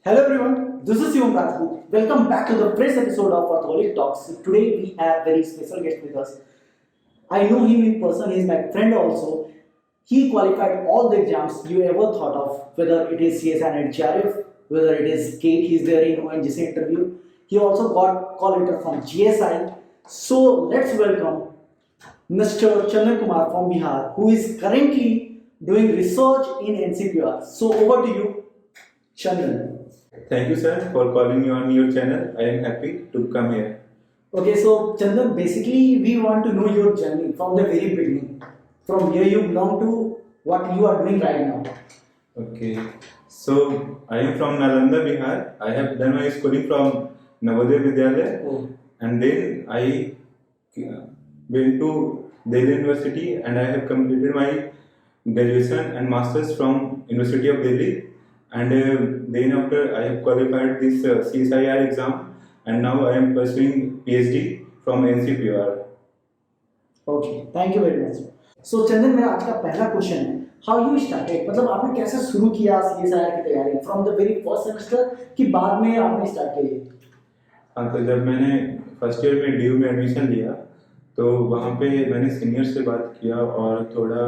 Hello everyone, this is Shivam Rajput. Welcome back to the fresh episode of Ortholic Talks. Today we have very special guest with us. I know him in person, he is my friend also. He qualified all the exams you ever thought of, whether it is CSI and GRF, whether it is GATE, he is there in ONGC interview. He also got call letter from GSI. So let's welcome Mr. Chandan Kumar from Bihar, who is currently doing research in NCPR. So over to you, Chandan. Thank you, sir, for calling me on your channel. I am happy to come here. Okay, so Chandan, basically we want to know your journey from the very beginning, from where you belong to what you are doing right now. Okay, so I am from Nalanda, Bihar. I have done my schooling from Navodaya Vidyalaya, Oh. and then I went to Delhi University, and I have completed my graduation and masters from University of Delhi. And then after I have qualified this CSIR exam, and now I am pursuing PhD from NCPR. Okay, thank you very much. So चंदन, मेरा आज का पहला question है, how you started, मतलब आपने कैसे शुरू किया सीएसआईआर की तैयारी from the very first semester कि बाद में आपने स्टार्ट की? हाँ, तो जब मैंने फर्स्ट ईयर में DU में एडमिशन लिया तो वहाँ पे मैंने सीनियर से बात किया और थोड़ा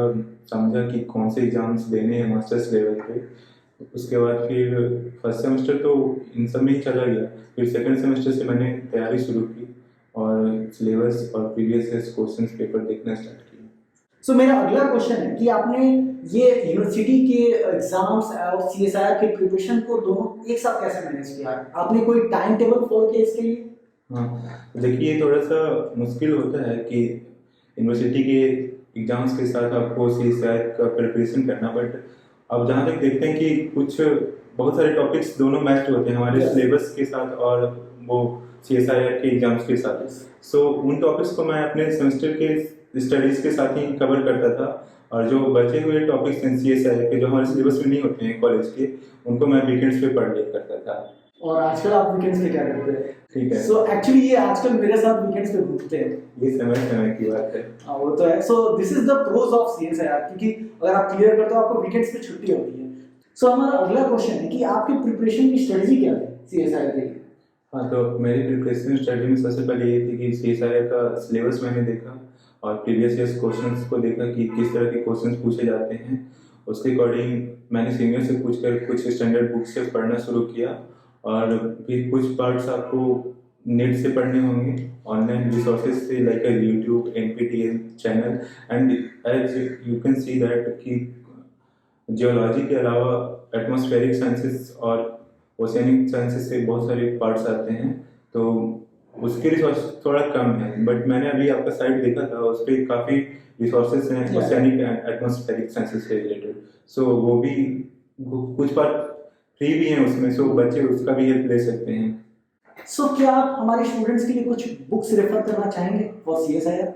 समझा कि कौन से एग्जाम्स देने हैं मास्टर्स लेवल पे। उसके बाद फिर फर्स्ट सेमेस्टर तो इन सब में ही चला गया, फिर सेकंड सेमेस्टर से मैंने तैयारी शुरू की और सिलेबस और प्रीवियस क्वेश्चन पेपर देखना स्टार्ट किया। सो मेरा अगला क्वेश्चन है कि आपने ये यूनिवर्सिटी के एग्जाम्स और सीएसआईआर के प्रिपरेशन को दोनों एक साथ कैसे मैनेज किया? आपने कोई टाइम टेबल फॉलो किया इसके लिए? हाँ, देखिए थोड़ा सा मुश्किल होता है कि यूनिवर्सिटी के एग्जाम्स के साथ आपको CSIR का प्रिपरेशन करना, बट अब जहाँ तक देखते हैं कि कुछ बहुत सारे टॉपिक्स दोनों मैच होते हैं हमारे सिलेबस के साथ और वो CSIR के एग्जाम्स के साथ। सो उन टॉपिक्स को मैं अपने सेमेस्टर के स्टडीज़ के साथ ही कवर करता था, और जो बचे हुए टॉपिक्स हैं CSIR के जो हमारे सिलेबस में नहीं होते हैं कॉलेज के, उनको मैं वीकेंड्स पे पढ़ लिया करता था। और आजकल आप वीकेंड्स पे क्या करते हैं? ठीक है। सो एक्चुअली ये आजकल मेरे साथ वीकेंड्स पे घूमते हैं। ये समय की बात है। हाँ, वो तो है। So this is the pros of CSIR, क्योंकि अगर आप क्लियर करते हो आपको वीकेंड्स पे छुट्टी होती है। सो हमारा अगला क्वेश्चन है कि आपकी प्रिपरेशन की स्ट्रेटजी क्या है सीएसआईआर के लिए? हाँ, तो मेरी प्रिपरेशन स्टडी में सबसे पहले ये थी कि CSIR का सिलेबस मैंने देखा और प्रीवियस ईयर्स क्वेश्चंस को देखा कि किस तरह के क्वेश्चंस पूछे जाते हैं। उसके अकॉर्डिंग मैंने सीनियर से पूछकर कुछ स्टैंडर्ड बुक से पढ़ना शुरू किया, और फिर कुछ पार्ट्स आपको नेट से पढ़ने होंगे, ऑनलाइन रिसोर्सेज से like YouTube, NPTEL channel. And as you can see that कि जियोलॉजी के अलावा एटमॉस्फेरिक साइंसेस और ओशियनिक साइंसेस से बहुत सारे पार्ट्स आते हैं, तो उसके रिसोर्स थोड़ा कम है। बट मैंने अभी आपका साइट देखा था, उस पर काफ़ी रिसोर्सेज हैं ओशियनिक एंड एटमॉस्फेरिक साइंसेस से रिलेटेड। सो वो भी कुछ पार्ट फ्री भी हैं उसमें, सो बच्चे उसका भी हेल्प ले सकते हैं। सो क्या आप हमारे स्टूडेंट्स के लिए कुछ बुक्स रेफर करना चाहेंगे फॉर सीएसआईआर?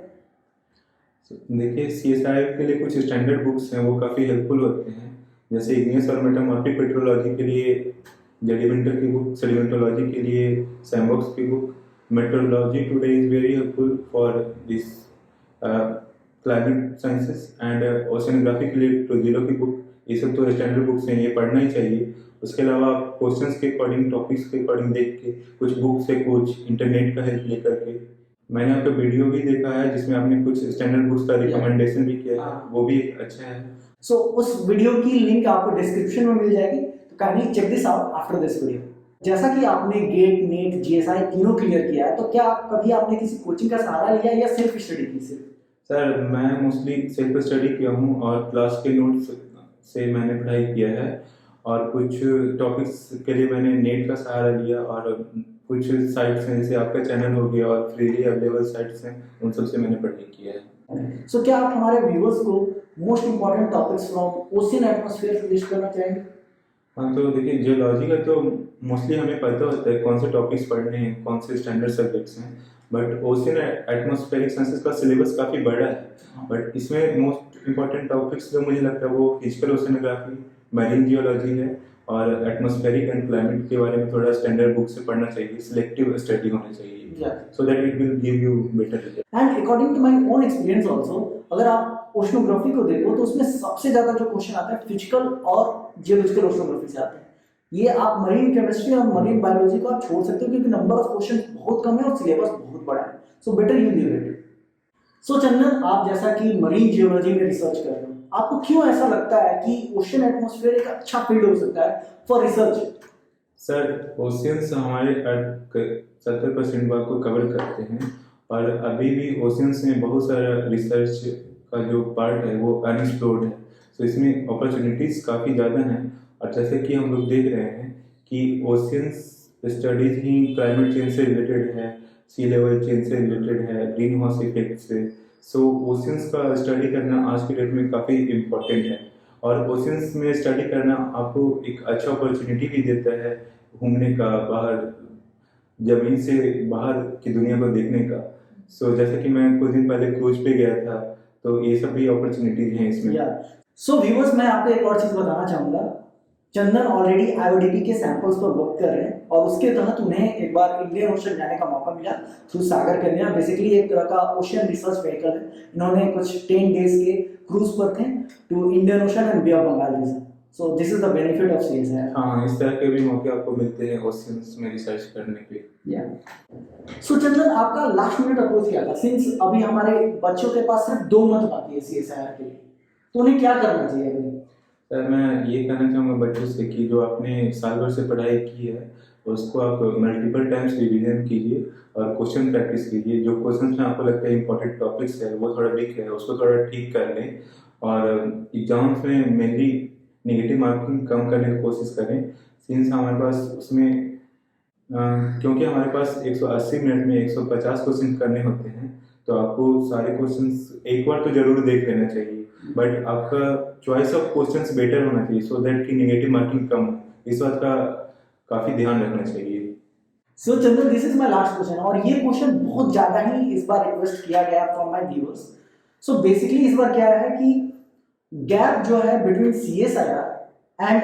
देखिए CSIR के लिए कुछ स्टैंडर्ड बुक्स हैं, वो काफ़ी हेल्पफुल होते हैं। जैसे इग्नियस और मेटामॉर्फिक पेट्रोलॉजी के लिए जेडी विंटर की बुक, सेडिमेंटोलॉजी के लिए सैमबॉक्स की book, metrology today is very helpful for this climate sciences, and oceanography के लिए टोजिलो की बुक। ये सब तो स्टैंडर्ड बुक्स हैं, ये पढ़ना ही चाहिए। उसके अलावा क्वेश्चंस के अकॉर्डिंग, टॉपिक्स के अकॉर्डिंग देख के कुछ बुक से, कुछ इंटरनेट का हेल्प लेकर के। मैंने आपका वीडियो भी देखा है जिसमें आपने कुछ स्टैंडर्ड बुक्स का रिकमेंडेशन भी किया है, वो भी अच्छा है। सो उस वीडियो की लिंक आपको डिस्क्रिप्शन में मिल जाएगी, तो kindly check this out after this video. जैसा कि आपने गेट, नेट, GSI तीनों क्लियर किया है, तो क्या कभी आपने किसी कोचिंग का सहारा लिया या सेल्फ स्टडी की? सर, मैं मोस्टली सेल्फ स्टडी किया हूँ और क्लास के नोट्स से मैंने पढ़ाई किया है, और कुछ टॉपिक्स के लिए मैंने नेट का सहारा लिया, और कुछ साइट्स हैं जैसे आपका चैनल हो गया और फ्रीली अवेलेबल साइट्स हैं, उन सब से मैंने पढ़ाई किया है। सो क्या आप हमारे व्यूअर्स को most important topics from ocean atmosphere suggest करना चाहेंगे? हाँ, तो देखिए जियोलॉजी का तो मोस्टली हमें पता होता है कौन से टॉपिक्स पढ़ने हैं, कौन से स्टैंडर्ड सब्जेक्ट्स हैं, बट ओशियन एटमॉस्फेरिक साइंसेस का सिलेबस काफ़ी बड़ा है। बट इसमें मोस्ट इंपॉर्टेंट टॉपिक्स जो मुझे लगता है वो फिजिकल ओशियनोग्राफी, मैरीन जियोलॉजी है, और एटमॉस्फेरिक एंड क्लाइमेट के बारे में थोड़ा स्टैंडर्ड बुक से पढ़ना चाहिए, सिलेक्टिव स्टडी होनी चाहिए, so that it will give you better result. And according to my own experience also, अगर आप ओशनोग्राफी को देखो तो उसमें सबसे ज्यादा जो क्वेश्चन आता है फिजिकल और जियोलॉजिकल ओशनोग्राफी से आते हैं। ये आप मरीन केमिस्ट्री और मरीन बायोलॉजी को आप छोड़ सकते हो क्योंकि नंबर ऑफ क्वेश्चन बहुत कम है और सिलेबस बहुत बड़ा है, so better you leave it. So Chandan, आप जैसा कि मरीन जियोलॉजी में रिसर्च कर रहे हो, आपको क्यों ऐसा लगता है कि ओशन एटमॉस्फेयर एक अच्छा फील्ड हो सकता है फॉर रिसर्च? सर, ओशियंस हमारे अर्थ के 70% भाग को कवर करते हैं और अभी भी ओशियंस में बहुत सारा रिसर्च का जो पार्ट है वो अनएक्सप्लोर्ड है। तो इसमें अपॉर्चुनिटीज़ काफ़ी ज़्यादा हैं और जैसे कि हम लोग देख रहे हैं कि ओशियंस स्टडीज ही क्लाइमेट चेंज से रिलेटेड है, सी लेवल चेंज से रिलेटेड है, ग्रीन हाउस इफेक्ट से। सो ओशियंस का स्टडी करना आज के डेट में काफ़ी इम्पोर्टेंट है और ओशियंस में स्टडी करना आपको एक अच्छा अपॉर्चुनिटी भी देता है घूमने का, बाहर ज़मीन से बाहर की दुनिया को देखने का। सो जैसे कि मैं कुछ दिन पहले क्रूज पे गया था, तो ये सब भी अपॉर्चुनिटीज हैं इसमें। सो व्यूअर्स, मैं आपको एक और चीज़ बताना चाहूँगा। चंदन ऑलरेडी आईओडीपी के सैंपल्स पर वर्क कर रहे हैं और उसके तहत उन्हें एक बार इंडियन ओशन जाने का मौका मिला थ्रू सागर कन्या। बेसिकली एक तरह का ओशन रिसर्च व्हीकल है। इन्होंने कुछ 10 डेज के क्रूज पर थे to Indian Ocean and Bay of Bengal region. So this is the benefit of CSIR. हाँ, इस तरह के भी मौके आपको मिलते हैं ओशियंस में रिसर्च करने के। सो चंदन, आपका लास्ट मिनट अप्रोच क्या था? सिंस अभी हमारे बच्चों के पास सिर्फ 2 मंथ बाकी है सीएसआईआर के लिए, तो उन्हें क्या करना चाहिए अभी? सर, मैं ये कहना चाहूँगा बच्चों से कि जो आपने साल भर से पढ़ाई की है उसको आप मल्टीपल टाइम्स रिवीजन कीजिए और क्वेश्चन प्रैक्टिस कीजिए। जो क्वेश्चन में आपको लगता है इंपॉर्टेंट टॉपिक्स है वो थोड़ा वीक है, उसको थोड़ा ठीक कर लें और एग्जाम्स में मेनली नेगेटिव मार्किंग कम करने की कोशिश करें। सिंस हमारे पास उसमें क्योंकि हमारे पास 180 मिनट में 150 क्वेश्चन करने होते हैं, तो आपको सारे क्वेश्चंस एक बार तो जरूर देख लेना चाहिए, बट आपका चॉइस ऑफ क्वेश्चंस बेटर होना चाहिए सो दैट कि नेगेटिव मार्किंग कम हो। इस बात का काफ़ी ध्यान रखना चाहिए। So Chandan, this is my last question और ये क्वेश्चन बहुत ज़्यादा ही इस बार रिक्वेस्ट किया गया from my viewers. So basically इस बार क्या है कि गैप जो है between CSIR and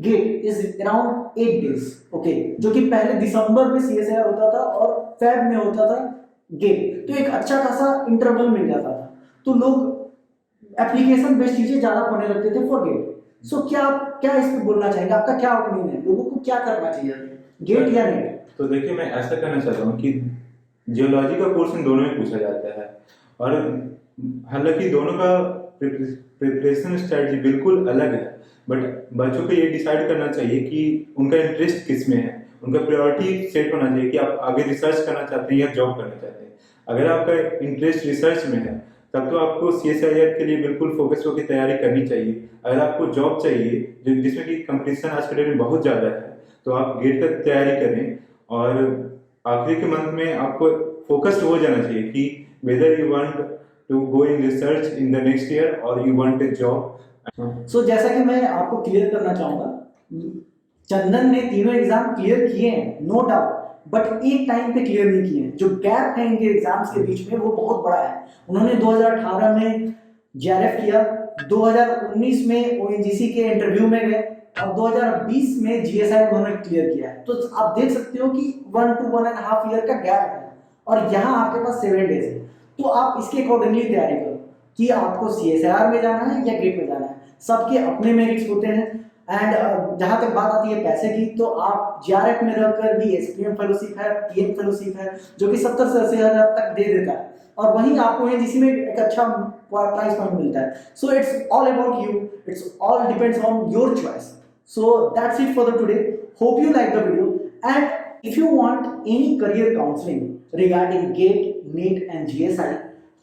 GATE is around 8 days, okay, जो कि पहले दिसंबर में सीएसआईआर होता था और फेब में होता था गेट, तो एक अच्छा खासा इंटरवल मिल जाता था, तो लोग एप्लीकेशन बेस्ड चीजें ज्यादा पढ़ने लगते थे फॉर गेट। सो क्या इस पे बोलना चाहेंगे? आपका क्या ओपिनियन है? लोगों को क्या करना चाहिए, गेट या नेट? तो देखिए, मैं ऐसा कहना चाहता हूँ कि जियोलॉजी का पोर्शन दोनों में पूछा जाता है और हालांकि दोनों का प्रिपरेशन स्ट्रेटजी बिल्कुल अलग है, बट बच्चों को ये डिसाइड करना चाहिए कि उनका इंटरेस्ट किस में है। उनका प्रायोरिटी सेट होना चाहिए कि आप आगे रिसर्च करना चाहते हैं या जॉब करना चाहते हैं। अगर आपका इंटरेस्ट रिसर्च में है तब तो आपको सीएसआईआर के लिए बिल्कुल फोकस होकर तैयारी करनी चाहिए। अगर आपको जॉब चाहिए जिसमें कि कंपटीशन आज के डेट में बहुत ज़्यादा है, तो आप गेट तक तैयारी करें और आखिरी के मंथ में आपको फोकस्ड हो जाना चाहिए कि whether you want to go in research in the next year और you want a job. So जैसा कि मैं आपको क्लियर करना चाहूंगा, चंदन ने तीनों एग्जाम क्लियर किए हैं, नो डाउट, बट एक टाइम पे क्लियर नहीं किए हैं। जो गैप है इनके एग्जाम्स के बीच में वो बहुत बड़ा है। उन्होंने 2018 में जेआरएफ किया, 2019 में ओएनजीसी के इंटरव्यू में गए और 2020 में जीएसआई उन्होंने क्लियर किया है। तो आप देख सकते हो कि 1 to 1.5 ईयर का गैप है और यहाँ आपके पास 7 डेज है। तो आप इसके अकॉर्डिंगली तैयारी करो कि आपको सीएसआईआर में जाना है या गेट में जाना है। सबके अपने मेरिट्स होते हैं एंड जहाँ तक बात आती है पैसे की, तो आप जीआरएफ में रहकर भी एसपीएम फेलोशिप है, पीएम फेलोशिप है, जो कि 70 से 80,000 तक दे देता है और वहीं आपको एनजीसी में एक अच्छा प्राइस पॉइंट मिलता है। So it's all about you, it's all depends on your choice. So that's it for the today. Hope you like the video and if you want any career counselling regarding GATE, NET and GSI,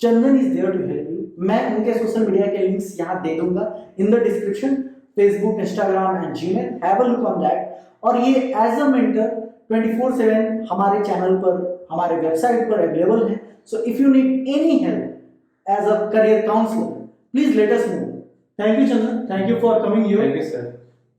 Chandan is there to help you. मैं उनके social media के links यहाँ दे दूंगा in the description, Facebook, Instagram and Gmail, have a look on that. और ये as a mentor 24/7 हमारे channel पर, हमारे वेबसाइट पर अवेलेबल है। So if you need any help as a career counsellor, please let us know. Thank you Chandan, thank you for coming here. Thank you sir.